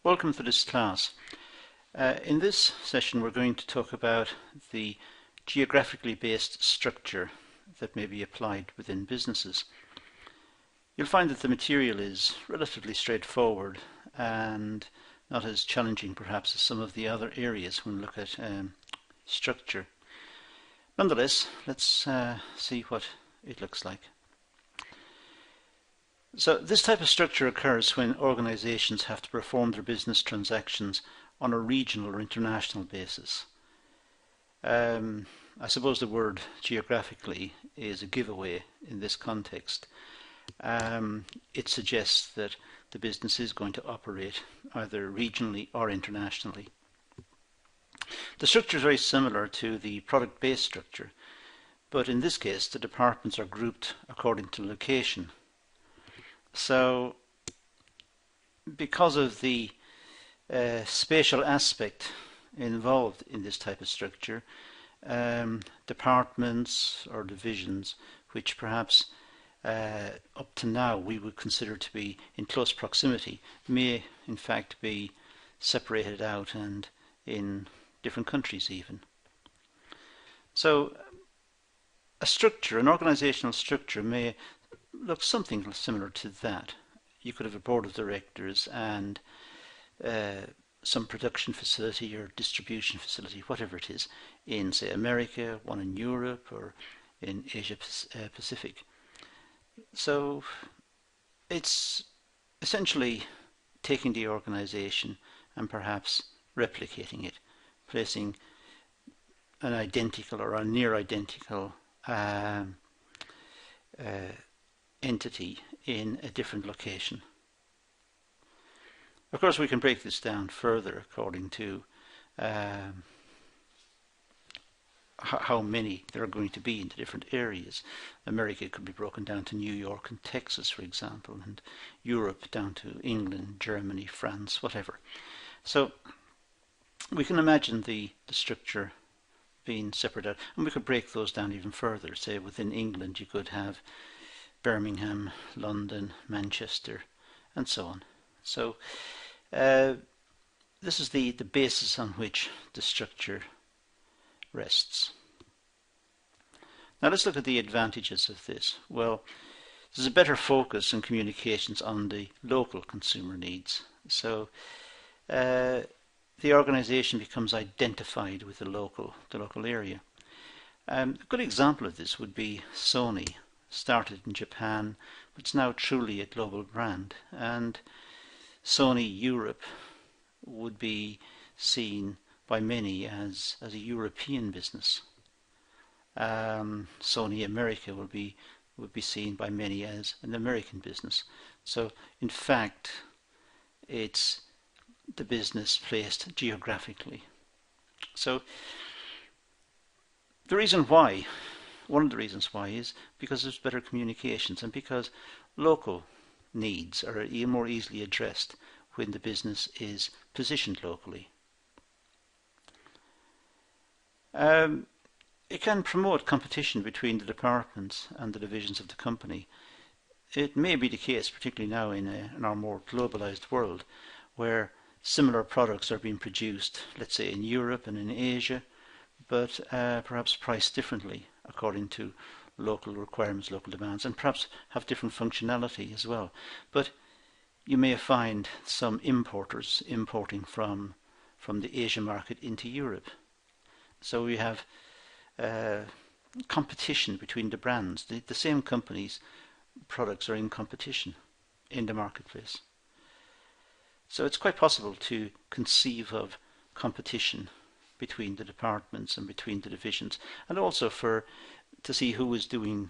Welcome to this class. In this session we're going to talk about the geographically based structure that may be applied within businesses. You'll find that the material is relatively straightforward and not as challenging perhaps as some of the other areas when we look at structure. Nonetheless, let's see what it looks like. So this type of structure occurs when organizations have to perform their business transactions on a regional or international basis. I suppose the word geographically is a giveaway in this context. It suggests that the business is going to operate either regionally or internationally. The structure is very similar to the product-based structure, but in this case the departments are grouped according to location. So, because of the spatial aspect involved in this type of structure, departments or divisions which perhaps up to now we would consider to be in close proximity may in fact be separated out and in different countries even. So a structure, an organizational structure, may look something similar to that. You could have a board of directors and some production facility or distribution facility, whatever it is, in say America, one in Europe or in Asia Pacific. So it's essentially taking the organization and perhaps replicating it, placing an identical or a near identical entity in a different location. Of course, we can break this down further according to how many there are going to be in the different areas. America could be broken down to New York and Texas, for example, and Europe down to England, Germany, France, whatever. So we can imagine the structure being separated out, and we could break those down even further. Say within England you could have Birmingham, London, Manchester, and so on. So this is the basis on which the structure rests. Now let's look at the advantages of this. Well, there's a better focus in communications on the local consumer needs. So the organization becomes identified with the local area. A good example of this would be Sony. Started in Japan, but it's now truly a global brand, and Sony Europe would be seen by many as a European business. Sony America would be seen by many as an American business. So in fact it's the business placed geographically. So one of the reasons why is because there's better communications and because local needs are more easily addressed when the business is positioned locally. It can promote competition between the departments and the divisions of the company. It may be the case, particularly now in our more globalized world, where similar products are being produced, let's say in Europe and in Asia, but perhaps priced differently according to local requirements, local demands, and perhaps have different functionality as well. But you may find some importers importing from the Asian market into Europe. So we have competition between the brands. The same company's products are in competition in the marketplace. So it's quite possible to conceive of competition between the departments and between the divisions, and also to see who is doing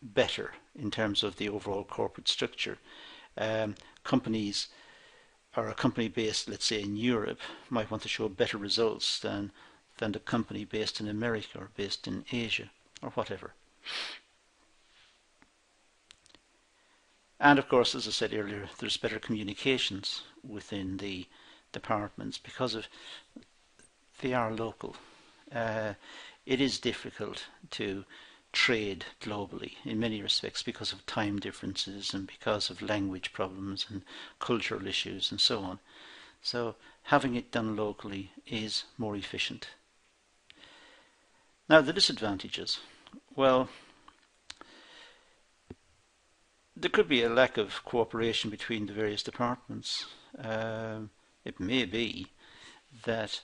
better in terms of the overall corporate structure. Companies or a company based, let's say in Europe, might want to show better results than the company based in America or based in Asia or whatever. And of course, as I said earlier, there's better communications within the departments because they are local. It is difficult to trade globally in many respects because of time differences and because of language problems and cultural issues and so on. So having it done locally is more efficient. Now the disadvantages. Well, there could be a lack of cooperation between the various departments. It may be that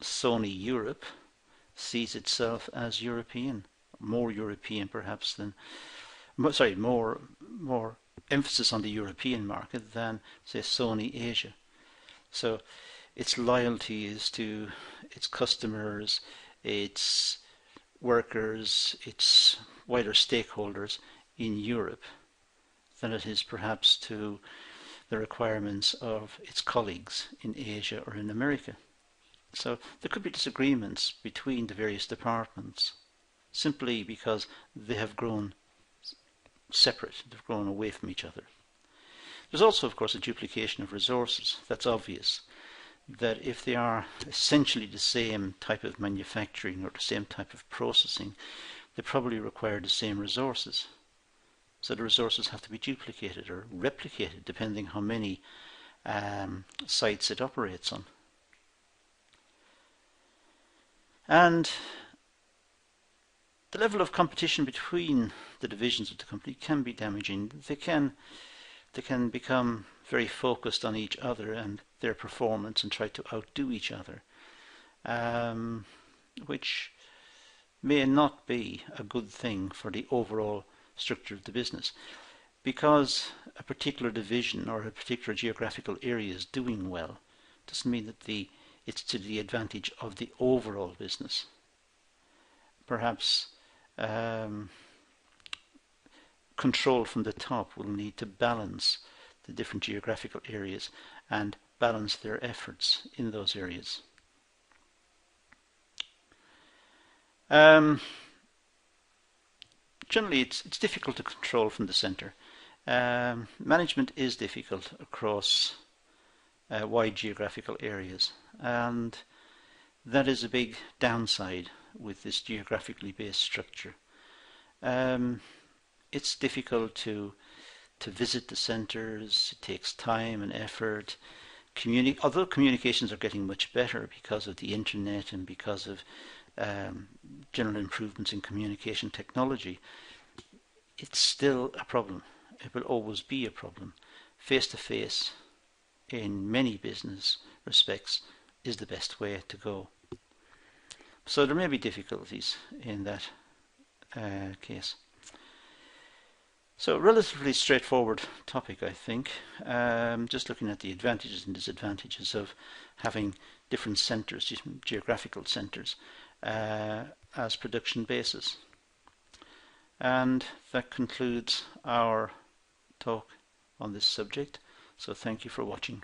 Sony Europe sees itself as European, more European perhaps than, sorry, more emphasis on the European market than, say, Sony Asia. So its loyalty is to its customers, its workers, its wider stakeholders in Europe than it is perhaps to the requirements of its colleagues in Asia or in America. So there could be disagreements between the various departments simply because they have grown separate, they've grown away from each other. There's also, of course, a duplication of resources. That's obvious, that if they are essentially the same type of manufacturing or the same type of processing, they probably require the same resources. So the resources have to be duplicated or replicated depending how many sites it operates on. And the level of competition between the divisions of the company can be damaging. They can become very focused on each other and their performance and try to outdo each other, which may not be a good thing for the overall structure of the business. Because a particular division or a particular geographical area is doing well doesn't mean that it's to the advantage of the overall business. Perhaps control from the top will need to balance the different geographical areas and balance their efforts in those areas. Generally, it's difficult to control from the centre. Management is difficult across wide geographical areas, and that is a big downside with this geographically based structure. It's difficult to visit the centres. It takes time and effort. Although communications are getting much better because of the internet and because of general improvements in communication technology, it's still a problem. It will always be a problem. Face-to-face in many business respects is the best way to go. So there may be difficulties in that case. So relatively straightforward topic, I think. Just looking at the advantages and disadvantages of having different centres, different geographical centres, as production bases. And that concludes our talk on this subject. So thank you for watching.